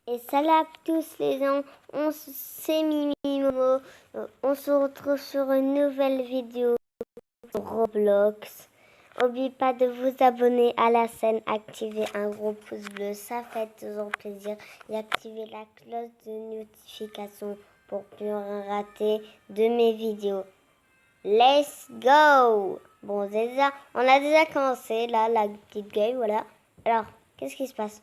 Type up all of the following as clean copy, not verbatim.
Et salut à tous les gens, c'est Mimi Momo. On se retrouve sur une nouvelle vidéo sur Roblox. N'oubliez pas de vous abonner à la chaîne, activer un gros pouce bleu, ça fait toujours plaisir. Et activer la cloche de notification pour plus rien rater de mes vidéos. Let's go! Bon, on a déjà commencé là, la petite game, voilà. Alors, qu'est-ce qui se passe?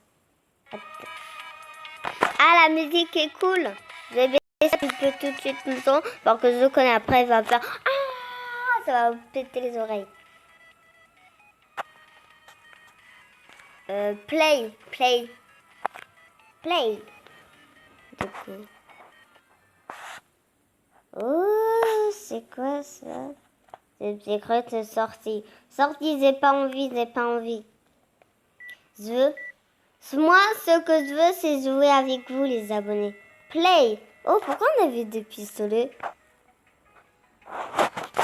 Ah, la musique est cool. Je vais baisser un peu tout de suite le son. Parce que je connais après, il va faire... Ah, ça va vous péter les oreilles. Play. Oh, c'est quoi ça? J'ai cru que c'est sorti. Sorti, j'ai pas envie. Moi, ce que je veux, c'est jouer avec vous, les abonnés. Play. Oh, pourquoi on avait des pistolets?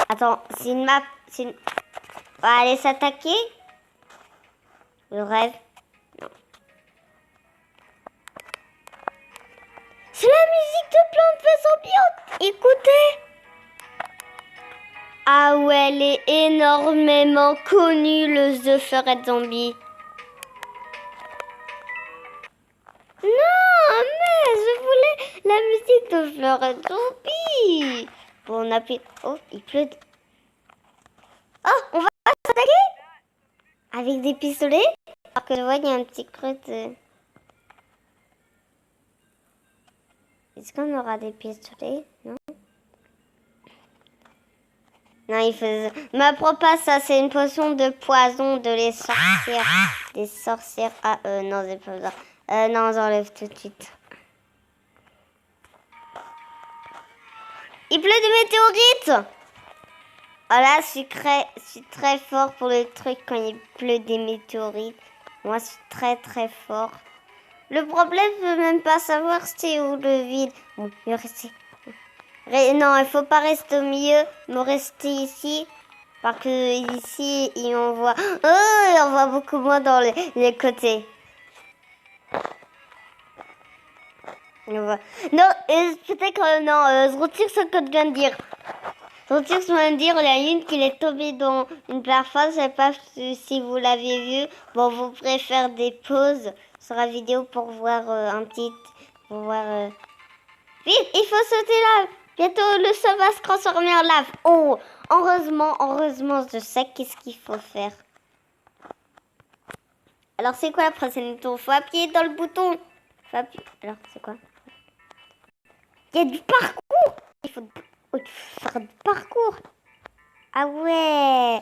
Attends, c'est une map. On va aller s'attaquer. Le rêve. Non. C'est la musique de Plante vs Zombies. Écoutez. Ah ouais, elle est énormément connue, le The Forest Zombie. Non, mais je voulais la musique de Forest Zombie. Bon, on appuie. Oh, il pleut. Oh, on va s'attaquer avec des pistolets. Alors que je vois, il y a un petit creux de... Est-ce qu'on aura des pistolets? Non. Non, il faut... M'apprends pas ça, c'est une potion de poison de les sorcières. Des sorcières. Ah, non, j'ai pas besoin. Non, j'enlève tout de suite. Il pleut des météorites. Ah là, je suis très fort pour le truc quand il pleut des météorites. Moi, je suis très fort. Le problème, je veux même pas savoir c'est où le vide. Bon, il va rester... Non, il faut pas rester au milieu, mais rester ici. Parce que ici, on voit... Oh, on voit beaucoup moins dans les côtés. On voit... Non, peut-être que... Non, je retire ce que je viens de dire. Je retire ce que je viens de dire. Il y a une qui est tombée dans une plateforme. Je sais pas si vous l'avez vu. Bon, vous pourrez faire des pauses sur la vidéo pour voir un petit... Pour voir... Vite, il faut sauter là. Bientôt, le sol va se transformer en lave. Oh, heureusement, je sais qu'est-ce qu'il faut faire. Alors, c'est quoi la prochaine tour? Faut appuyer dans le bouton. Alors, c'est quoi? Il y a du parcours. Il faut faire du parcours. Ah ouais,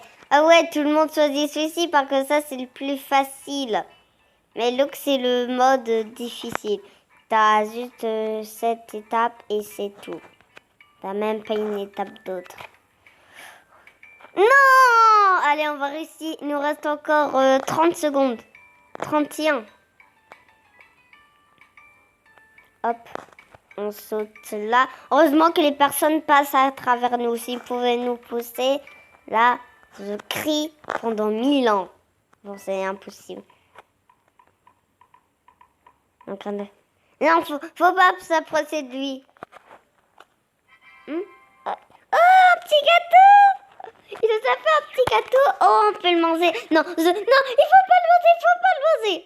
tout le monde choisit celui-ci parce que ça, c'est le plus facile. Mais look, c'est le mode difficile. T'as juste cette étape et c'est tout. T'as même pas une étape d'autre. Non! Allez, on va réussir. Il nous reste encore 30 secondes. 31. Hop. On saute là. Heureusement que les personnes passent à travers nous. S'ils pouvaient nous pousser, là, je crie pendant 1000 ans. Bon, c'est impossible. Donc, non, faut pas s'approcher de lui. Oh, un petit gâteau! Il nous a fait un petit gâteau. Oh, on peut le manger. Non, il faut pas le manger,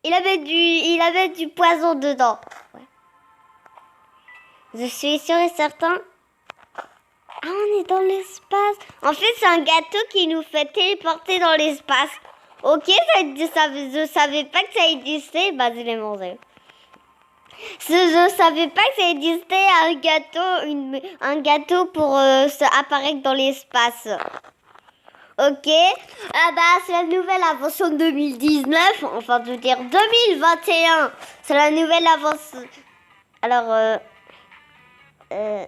Il avait du poison dedans. Ouais. Je suis sûre et certain. Ah, on est dans l'espace. En fait, c'est un gâteau qui nous fait téléporter dans l'espace. Ok, je savais pas que ça existait. Bah, je l'ai mangé. Je savais pas que ça existait un gâteau pour apparaître dans l'espace. Ok. Ah bah, c'est la nouvelle invention de 2019. Enfin, je veux dire 2021. C'est la nouvelle invention. Alors, on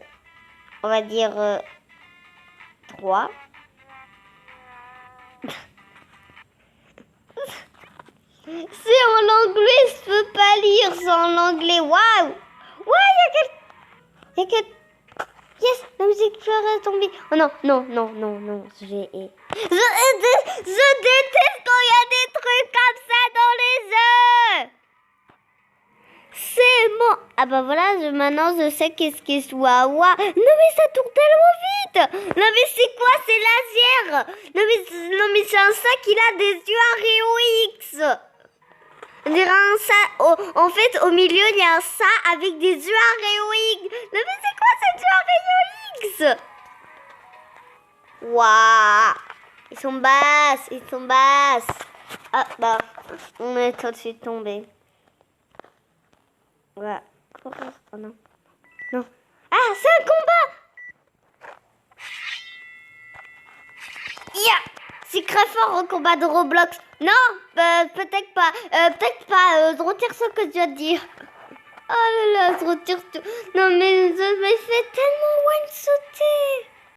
va dire 3. C'est en anglais, je peux pas lire, c'est en anglais. Waouh! Ouais, il y a que... Yes, la musique est tombée. Oh non, je déteste quand il y a des trucs comme ça dans les œufs. Ah bah voilà, maintenant je sais qu'est-ce qui est Wawa. Non mais ça tourne tellement vite. Non mais c'est quoi? C'est laser. Non mais c'est un sac, il a des yeux à rayon X. On dirait un sac. En fait, au milieu, il y a un sac avec des yeux à rayon X. Non mais c'est quoi ces yeux à rayon X? Waouh. Ils sont basses. Ah bah, on est tout de suite tombé. Voilà. Oh non. Non. Ah, c'est un combat! Yeah! C'est très fort au combat de Roblox. Non, peut-être pas. Je retire ce que je viens de dire. Oh là là, je retire tout. Non, mais je me fais tellement one-sauter.